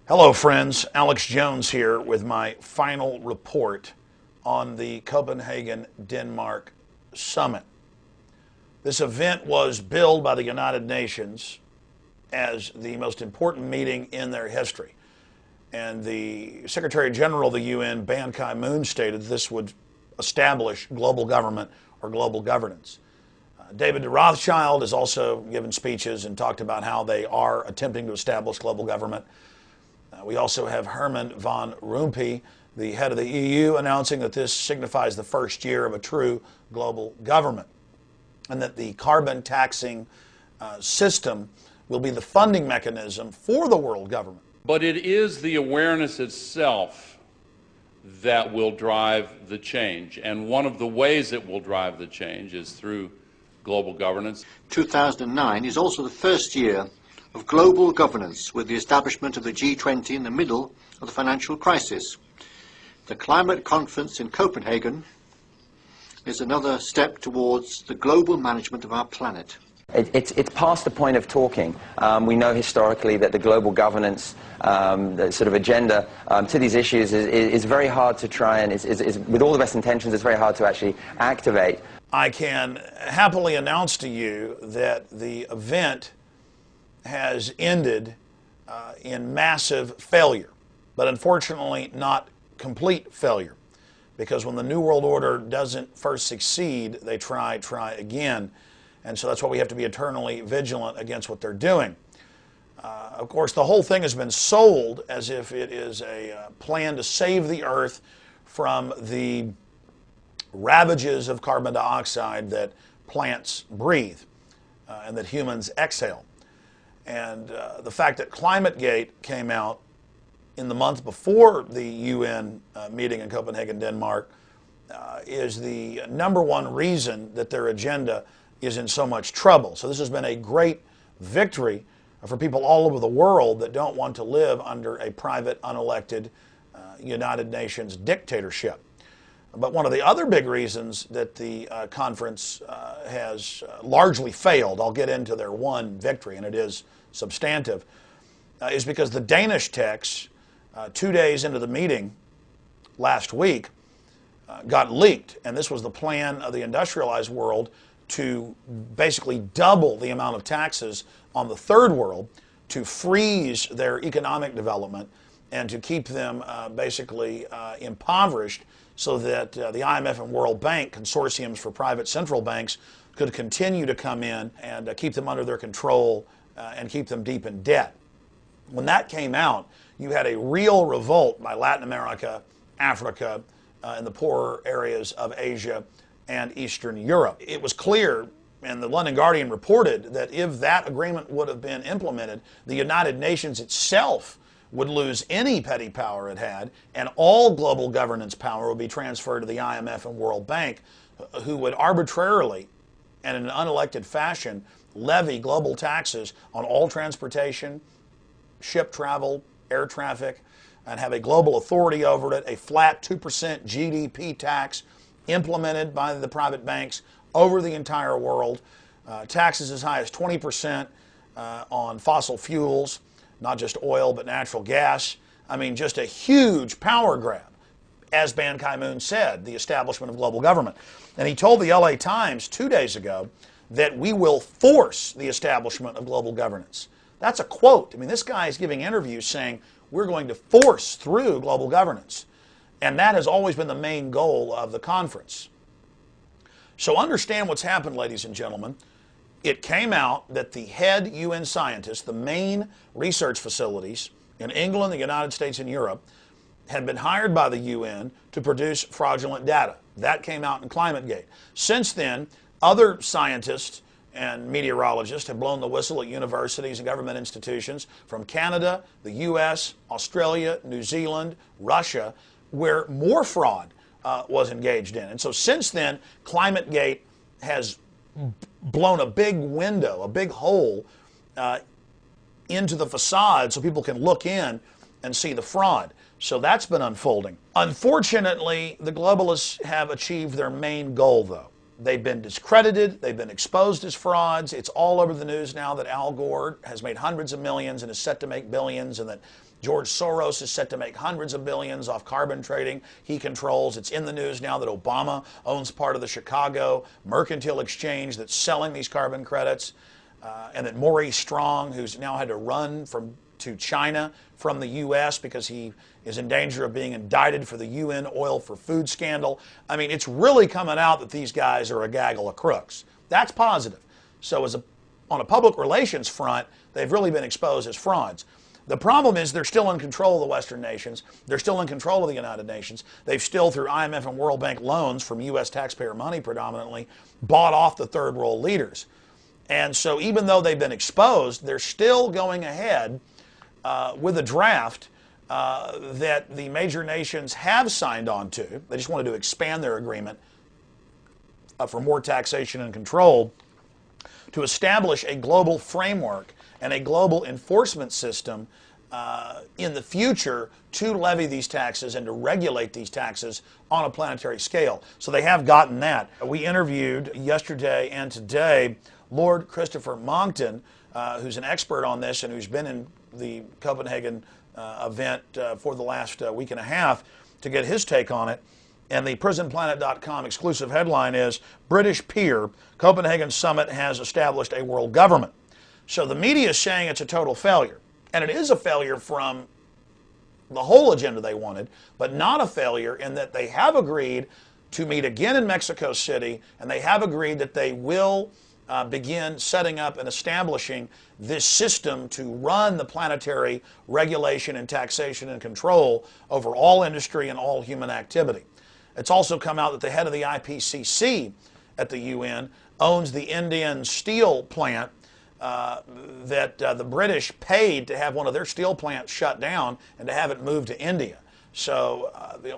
Hello friends, Alex Jones here with my final report on the Copenhagen, Denmark summit. This event was billed by the United Nations as the most important meeting in their history. And the Secretary General of the UN, Ban Ki-moon, stated this would establish global government or global governance. David de Rothschild has also given speeches and talked about how they are attempting to establish global government. We also have Herman van Rompuy, the head of the EU, announcing that this signifies the first year of a true global government, and that the carbon taxing system will be the funding mechanism for the world government. But it is the awareness itself that will drive the change, and one of the ways it will drive the change is through global governance. 2009 is also the first year of global governance, with the establishment of the G20 in the middle of the financial crisis. The climate conference in Copenhagen is another step towards the global management of our planet. It's past the point of talking. We know historically that the global governance the sort of agenda to these issues is very hard to try and, with all the best intentions, it's very hard to actually activate. I can happily announce to you that the event has ended in massive failure, but unfortunately not complete failure, because when the New World Order doesn't first succeed, they try again. And so that's why we have to be eternally vigilant against what they're doing. Of course, the whole thing has been sold as if it is a plan to save the earth from the ravages of carbon dioxide that plants breathe and that humans exhale. And the fact that ClimateGate came out in the month before the UN meeting in Copenhagen, Denmark, is the #1 reason that their agenda is in so much trouble. So this has been a great victory for people all over the world that don't want to live under a private, unelected United Nations dictatorship. But one of the other big reasons that the conference has largely failed, I'll get into their one victory, and it is substantive, is because the Danish text, 2 days into the meeting last week, got leaked. And this was the plan of the industrialized world to basically double the amount of taxes on the third world, to freeze their economic development, and to keep them basically impoverished, so that the IMF and World Bank consortiums for private central banks could continue to come in and keep them under their control and keep them deep in debt. When that came out, you had a real revolt by Latin America, Africa, and the poorer areas of Asia and Eastern Europe. It was clear, and the London Guardian reported, that if that agreement would have been implemented, the United Nations itself would lose any petty power it had, and all global governance power would be transferred to the IMF and World Bank, who would arbitrarily and in an unelected fashion levy global taxes on all transportation, ship travel, air traffic, and have a global authority over it, a flat 2% GDP tax implemented by the private banks over the entire world, taxes as high as 20% on fossil fuels, not just oil, but natural gas. I mean, just a huge power grab, as Ban Ki-moon said, the establishment of global government. And he told the LA Times 2 days ago that we will force the establishment of global governance. That's a quote. I mean, this guy is giving interviews saying we're going to force through global governance. And that has always been the main goal of the conference. So understand what's happened, ladies and gentlemen. It came out that the head UN scientists, the main research facilities in England, the United States, and Europe, had been hired by the UN to produce fraudulent data. That came out in ClimateGate. Since then, other scientists and meteorologists have blown the whistle at universities and government institutions from Canada, the US, Australia, New Zealand, Russia, where more fraud was engaged in. And so since then, ClimateGate has blown a big window, a big hole into the facade so people can look in and see the fraud. So that's been unfolding. Unfortunately, the globalists have achieved their main goal, though. They've been discredited, they've been exposed as frauds. It's all over the news now that Al Gore has made hundreds of millions and is set to make billions, and that George Soros is set to make hundreds of billions off carbon trading he controls. It's in the news now that Obama owns part of the Chicago Mercantile Exchange that's selling these carbon credits, and that Maurice Strong, who's now had to run to China from the U.S. because he is in danger of being indicted for the UN oil for food scandal. I mean, it's really coming out that these guys are a gaggle of crooks. That's positive. So on a public relations front, they've really been exposed as frauds. The problem is they're still in control of the Western nations. They're still in control of the United Nations. They've still, through IMF and World Bank loans from U.S. taxpayer money predominantly, bought off the third world leaders. And so even though they've been exposed, they're still going ahead with a draft that the major nations have signed on to. They just wanted to expand their agreement for more taxation and control, to establish a global framework and a global enforcement system in the future to levy these taxes and to regulate these taxes on a planetary scale. So they have gotten that. We interviewed yesterday and today Lord Christopher Monckton, who's an expert on this and who's been in the Copenhagen event for the last week and a half, to get his take on it. And the PrisonPlanet.com exclusive headline is, British Peer, Copenhagen Summit has established a world government. So the media is saying it's a total failure. And it is a failure from the whole agenda they wanted, but not a failure in that they have agreed to meet again in Mexico City, and they have agreed that they will begin setting up and establishing this system to run the planetary regulation and taxation and control over all industry and all human activity. It's also come out that the head of the IPCC at the UN owns the Indian steel plant that the British paid to have one of their steel plants shut down and to have it moved to India. So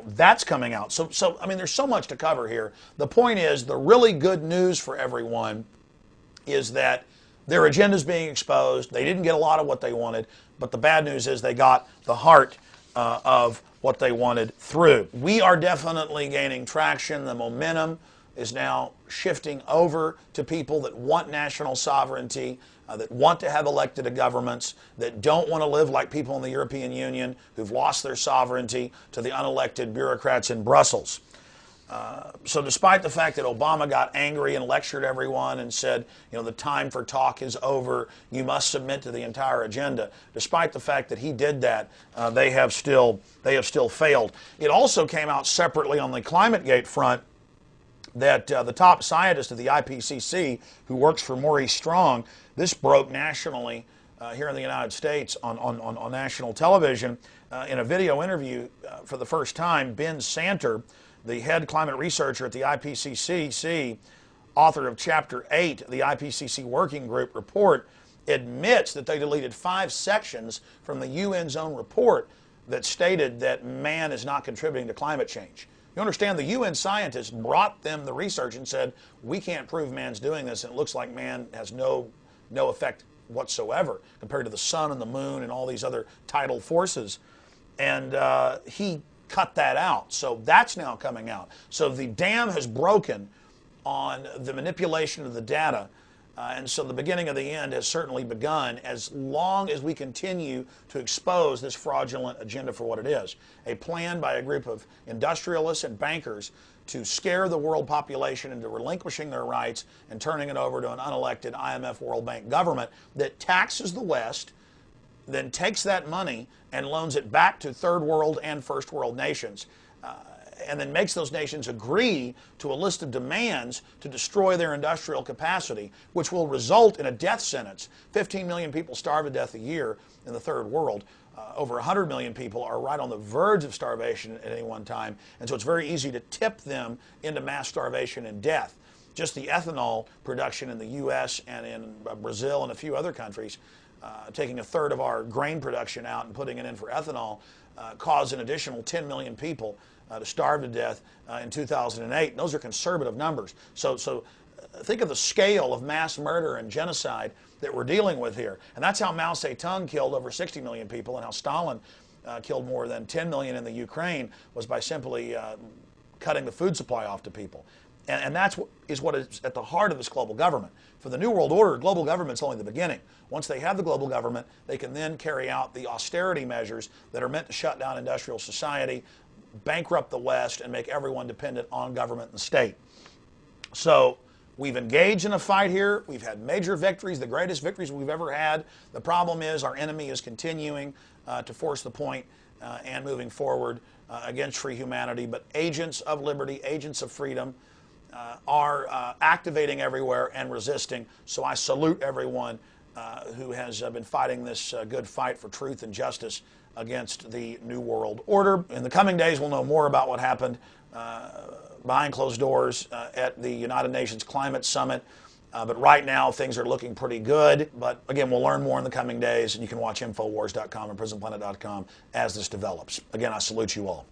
that's coming out. So I mean, there's so much to cover here. The point is, the really good news for everyone is that their agenda is being exposed. They didn't get a lot of what they wanted, but the bad news is they got the heart of what they wanted through. We are definitely gaining traction. The momentum is now shifting over to people that want national sovereignty, that want to have elected governments, that don't want to live like people in the European Union who've lost their sovereignty to the unelected bureaucrats in Brussels. So despite the fact that Obama got angry and lectured everyone and said, you know, the time for talk is over, you must submit to the entire agenda, despite the fact that he did that, they have still failed. It also came out separately on the ClimateGate front that the top scientist of the IPCC, who works for Maurice Strong, this broke nationally here in the United States on national television in a video interview for the first time. Ben Santer, the head climate researcher at the IPCC, author of Chapter 8 of the IPCC Working Group report, admits that they deleted 5 sections from the UN's own report that stated that man is not contributing to climate change. You understand, the UN scientists brought them the research and said, we can't prove man's doing this, and it looks like man has no effect whatsoever compared to the sun and the moon and all these other tidal forces. And he cut that out. So that's now coming out. So the dam has broken on the manipulation of the data. And so the beginning of the end has certainly begun, as long as we continue to expose this fraudulent agenda for what it is. A plan by a group of industrialists and bankers to scare the world population into relinquishing their rights and turning it over to an unelected IMF World Bank government that taxes the West, then takes that money and loans it back to third world and first world nations. And then makes those nations agree to a list of demands to destroy their industrial capacity, which will result in a death sentence. 15 million people starve to death a year in the third world. Over 100 million people are right on the verge of starvation at any one time. And so it's very easy to tip them into mass starvation and death. Just the ethanol production in the U.S. and in Brazil and a few other countries, taking a third of our grain production out and putting it in for ethanol, caused an additional 10 million people to starve to death in 2008. And those are conservative numbers. So think of the scale of mass murder and genocide that we're dealing with here. And that's how Mao Zedong killed over 60 million people, and how Stalin killed more than 10 million in the Ukraine, was by simply cutting the food supply off to people. And that's what is at the heart of this global government. For the New World Order, global government's only the beginning. Once they have the global government, they can then carry out the austerity measures that are meant to shut down industrial society, bankrupt the West, and make everyone dependent on government and the state. So we've engaged in a fight here. We've had major victories, the greatest victories we've ever had. The problem is our enemy is continuing to force the point and moving forward against free humanity. But agents of liberty, agents of freedom are activating everywhere and resisting. So I salute everyone who has been fighting this good fight for truth and justice against the New World Order. In the coming days, we'll know more about what happened behind closed doors at the United Nations Climate Summit. But right now, things are looking pretty good. But again, we'll learn more in the coming days, and you can watch Infowars.com and PrisonPlanet.com as this develops. Again, I salute you all.